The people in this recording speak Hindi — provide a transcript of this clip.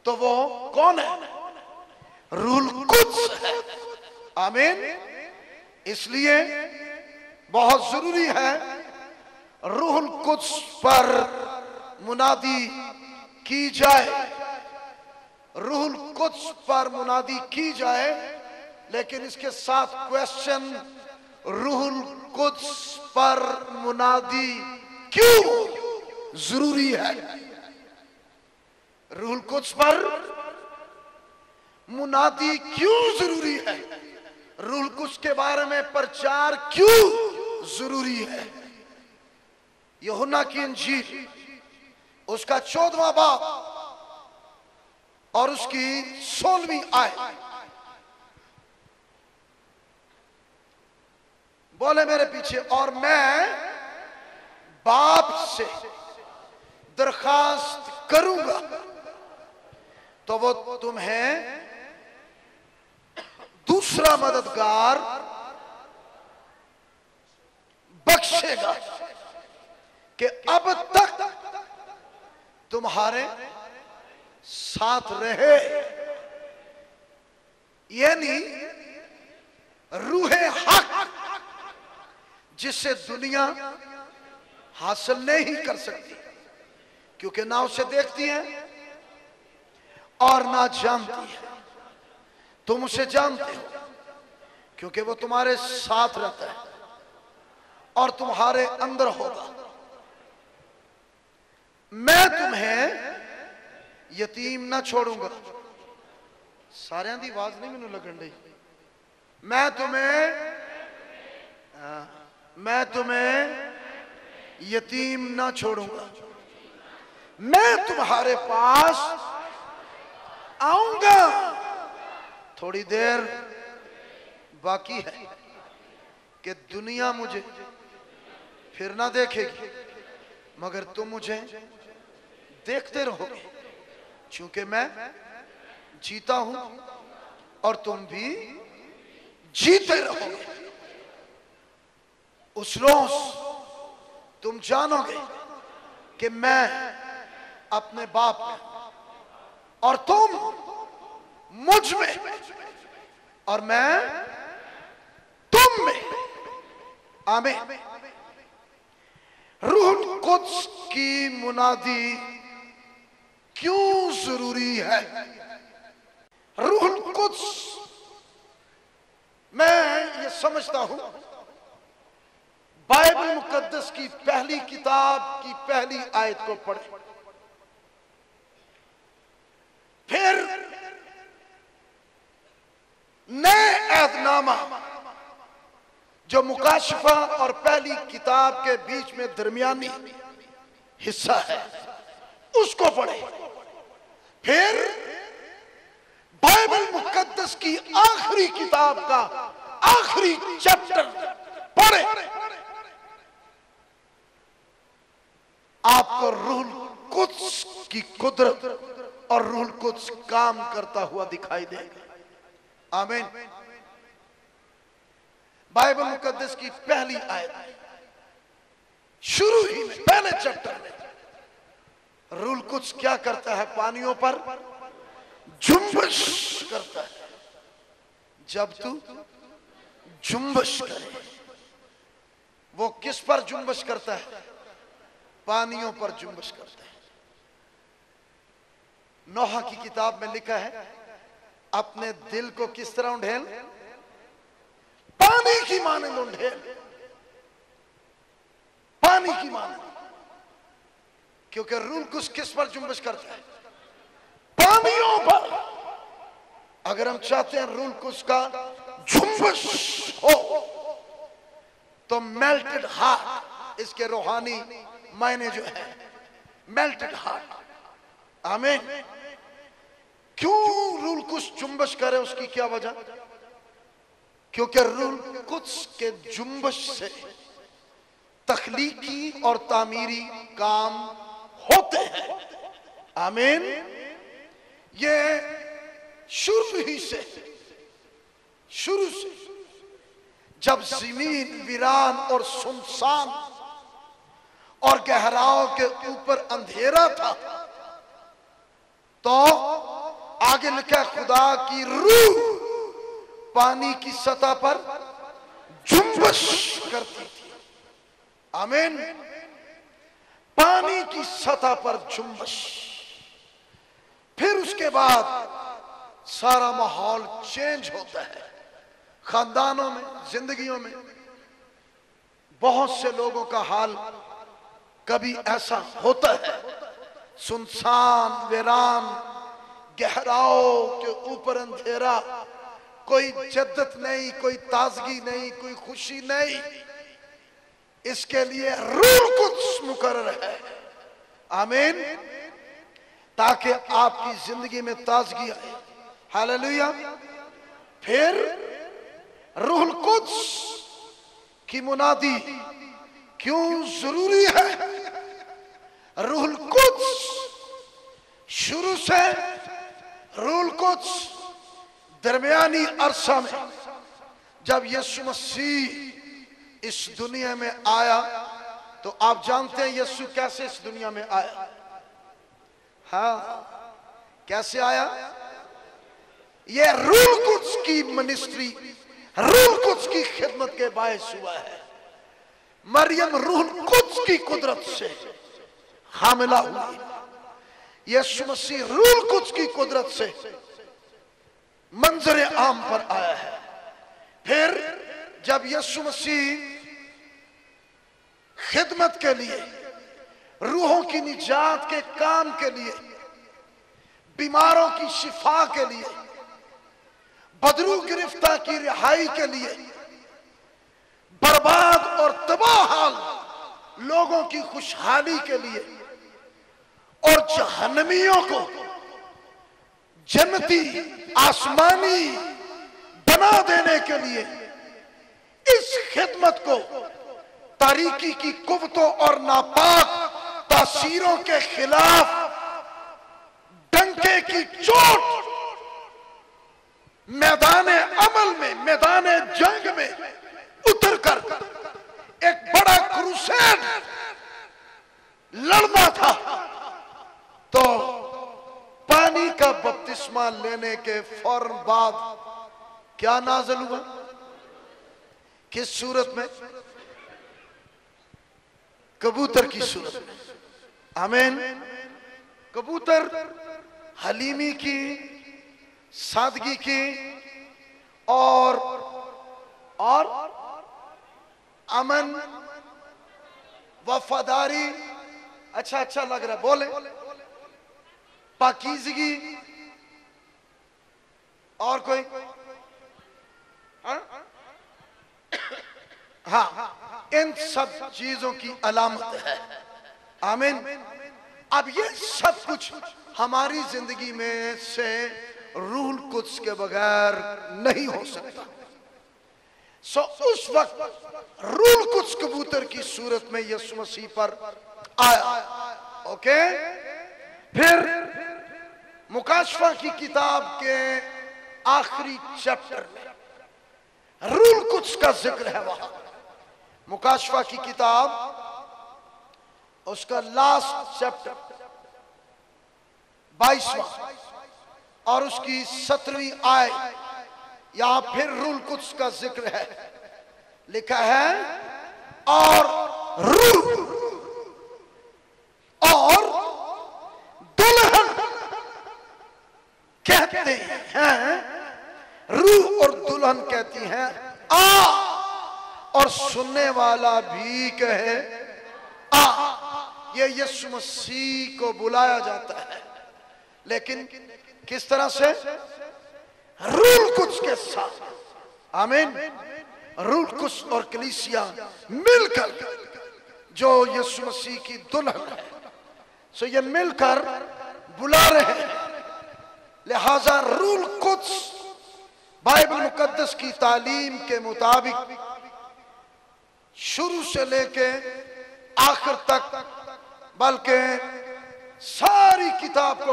तो वो कौन है? रूहुल कुद्स है। आमीन। इसलिए बहुत जरूरी है रूहुल कुद्स पर मुनादी की जाए, रूहुल कुद्स पर मुनादी की जाए। लेकिन इसके साथ क्वेश्चन, रूहुल कुद्स पर मुनादी क्यों जरूरी है? रूहुल कुद्स पर मुनादी क्यों जरूरी है? रूहुल कुद्स के बारे में प्रचार क्यों जरूरी है? यूहन्ना की इंजील उसका 14वां बाब और उसकी 16वीं आयत। बोले मेरे पीछे, और मैं बाप से दरखास्त करूंगा तो वो तुम्हें दूसरा मददगार बख्शेगा कि अब तक तुम्हारे साथ रहे। यानी रूहे हक, जिसे दुनिया हासिल नहीं कर सकती, क्योंकि ना उसे देखती है और ना जानती है। तुम उसे जानते हो क्योंकि वो तुम्हारे साथ रहता है और तुम्हारे अंदर होगा। मैं तुम्हें यतीम ना छोड़ूंगा। सारियां दी आवाज नहीं मैनू लगन दी। मैं तुम्हें यतीम ना छोड़ूंगा, मैं तुम्हारे पास आऊंगा। थोड़ी देर बाकी है कि दुनिया मुझे फिर ना देखेगी, मगर तुम मुझे देखते रहोगे, क्योंकि मैं जीता हूं और तुम भी जीते रहोगे। उस रोज तुम जानोगे कि मैं अपने बाप में और तुम मुझ में और मैं तुम में। आमीन। रूहुल कुद्स की मुनादी क्यों जरूरी है? रूहुल कुद्स, मैं ये समझता हूं बाइबल मुकद्दस की पहली किताब की पहली आयत को पढ़े, फिर नए अहदनामा जो मुकाशफा और पहली किताब के बीच में दरमियानी हिस्सा है उसको पढ़े, फिर बाइबल मुकद्दस की आखिरी किताब का आखिरी चैप्टर पढ़े। आपको रूहुल कुद्स की कुदरत और रूहुल कुद्स काम करता हुआ दिखाई देगा। आमीन। बाइबल मुकद्दस की पहली आयत शुरू ही में पहले चैप्टर में रूहुल कुद्स क्या करता है? पानियों पर जुम्बश करता है। जब तू जुम्बश करे, वो किस पर जुम्बश करता है? पानियों पर जुम्बश करता है। नोहा की किताब में लिखा है, अपने दिल को किस तरह उंडेल? पानी की मानंद उंडेल, पानी की मानंद। क्योंकि रूहुल कुद्स किस पर जुम्बश करता है? पानियों पर। अगर हम चाहते हैं रूहुल कुद्स का जुम्बश हो तो मेल्टेड हार्ट, इसके रूहानी मायने जो है मेल्टेड हार्ट। आमीन। क्यों रूहुल कुद्स जुम्बश करे? उसकी क्या वजह? क्योंकि रूहुल कुद्स के जुम्बश से तख्लीकी और तामीरी काम होते हैं। आमीन। ये शुरू से जब जमीन वीरान और सुनसान और गहराओं के ऊपर अंधेरा था, तो आगे लिखा है खुदा की रूह पानी की सतह पर जुम्बश करती थी। आमीन। पानी की सतह पर जुम्बश। फिर उसके बाद सारा माहौल चेंज होता है। खानदानों में, जिंदगियों में बहुत से लोगों का हाल कभी ऐसा होता है, सुनसान, वीरान, गहराओं के ऊपर अंधेरा, कोई जद्दत नहीं, कोई ताजगी नहीं, कोई खुशी नहीं। इसके लिए रूह कुछ मुकर्रर है। आमीन। ताकि आपकी जिंदगी में ताजगी आए। हालेलुया। फिर रूहुल कुद्स की मुनादी क्यों जरूरी है? रूहुल कुद्स शुरू से रूहुल कुद्स दरमियानी अरसा में जब यीशु मसीह इस दुनिया में आया, तो आप जानते हैं यीशु कैसे इस दुनिया में आया। हाँ, कैसे आया? ये रूहुल कुद्स की मिनिस्ट्री, रूहुल कुद्स की खिदमत के बायस हुआ है। मरियम रूहुल कुद्स की कुदरत से हामिला हुई। यीशु मसीह रूहुल कुद्स की कुदरत से मंजर आम पर आया है। फिर जब यीशु मसीह खिदमत के लिए, रूहों की निजात के काम के लिए, बीमारों की शिफा के लिए, बदरू गिरफ्तार की रिहाई के लिए, बर्बाद और तबाह हाल लोगों की खुशहाली के लिए और जहन्नमियों को जन्नती आसमानी बना देने के लिए इस खिदमत को तारीकी की कुव्वतों और नापाक तासीरों के खिलाफ डंके की चोट मैदान अमल में, मैदान जंग में उतरकर एक बड़ा क्रूसेड लड़ना था। तो पानी का बपतिस्मा लेने के फौरन बाद क्या नाज़िल हुआ? किस सूरत में? कबूतर की सूरत में। आमीन। कबूतर हलीमी की, सादगी की और अमन, वफादारी, अच्छा लग रहा है, बोले, पाकीज़गी और कोई? हाँ, इन सब चीजों की अलामत है। आमीन। अब ये सब कुछ हमारी जिंदगी में से रूहुल कुद्स के बगैर नहीं हो सकता। सो उस वक्त रूहुल कुद्स कबूतर की सूरत में यीशु मसीह पर आया। ओके। फिर मुकाशफा की किताब के आखिरी चैप्टर में रूहुल कुद्स का जिक्र है। वहां मुकाशफा की किताब, उसका लास्ट चैप्टर 22वां और उसकी 17वीं आयत, यहां फिर रूहुल कुद्स का जिक्र है। लिखा है और रूह और दुल्हन कहते हैं, रूह और दुल्हन कहती हैं आ, और सुनने वाला भी कहे आ। ये यीशु मसीह को बुलाया जाता है, लेकिन किस तरह से? रूहुल कुद्स के साथ। आमीन। रूहुल कुद्स और कलीसिया मिलकर जो यीशु मसीह की दुल्हन है, सो ये मिलकर बुला रहे हैं। लिहाजा रूहुल कुद्स बाइबल मुकद्दस की तालीम के मुताबिक शुरू से लेके आखिर तक, बल्कि सारी किताब को